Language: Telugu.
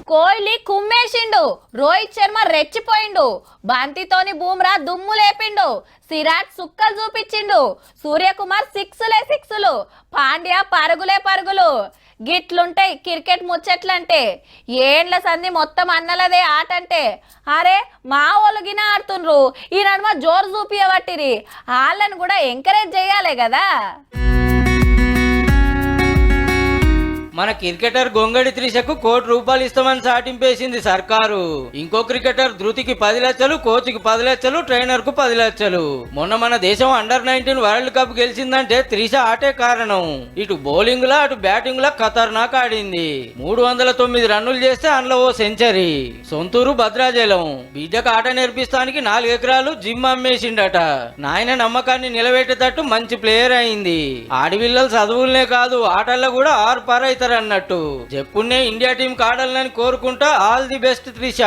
కోహ్లీ కుమ్మేసిండు, రోహిత్ శర్మ రెచ్చిపోయిండు, బంతితోని బూమ్రా దుమ్ము లేపిండు, సిరాజ్ సుక్కలు చూపించిండు, సూర్యకుమార్ సిక్సులు, పాండ్యా పరుగులే పరుగులు. గిట్లుంటాయి క్రికెట్ ముచ్చట్లంటే. ఏండ్ల సంధి మొత్తం అన్నలదే ఆట అంటే. అరే మా వాళ్ళు గిన ఆడుతుండ్రు, ఈ నడుమ జోరు చూపియబట్టిరి, వాళ్ళని కూడా ఎంకరేజ్ చేయాలి కదా. మన క్రికెటర్ గొంగడి త్రిషకు ₹1 కోటి ఇస్తామని చాటింపేసింది సర్కారు. ఇంకో క్రికెటర్ ధృతికి 10 లక్షలు, కోచ్కి 10 లక్షలు, ట్రైనర్ కు 10 లక్షలు. మొన్న మన దేశం అండర్-19 వరల్డ్ కప్ గెలిచిందంటే త్రిష ఆటే కారణం. ఇటు బౌలింగ్ లా అటు బ్యాటింగ్ లా ఖతర్నాక్ ఆడింది. 309 రన్నులు చేస్తే అందులో ఓ సెంచరీ. సొంతూరు భద్రాచలం. బిడ్డకు ఆట నేర్పిస్తానికి 4 ఎకరాలు జిమ్ అమ్మేసిండట. నాయన నమ్మకాన్ని నిలబెట్టేటట్టు మంచి ప్లేయర్ అయింది. ఆడిపిల్లలు చదువులనే కాదు ఆటల్లో కూడా ఆర్పారైతే అన్నట్టు. చెప్పున్నే ఇండియా టీం ఆడాలని కోరుకుంటా. All the best Trisha.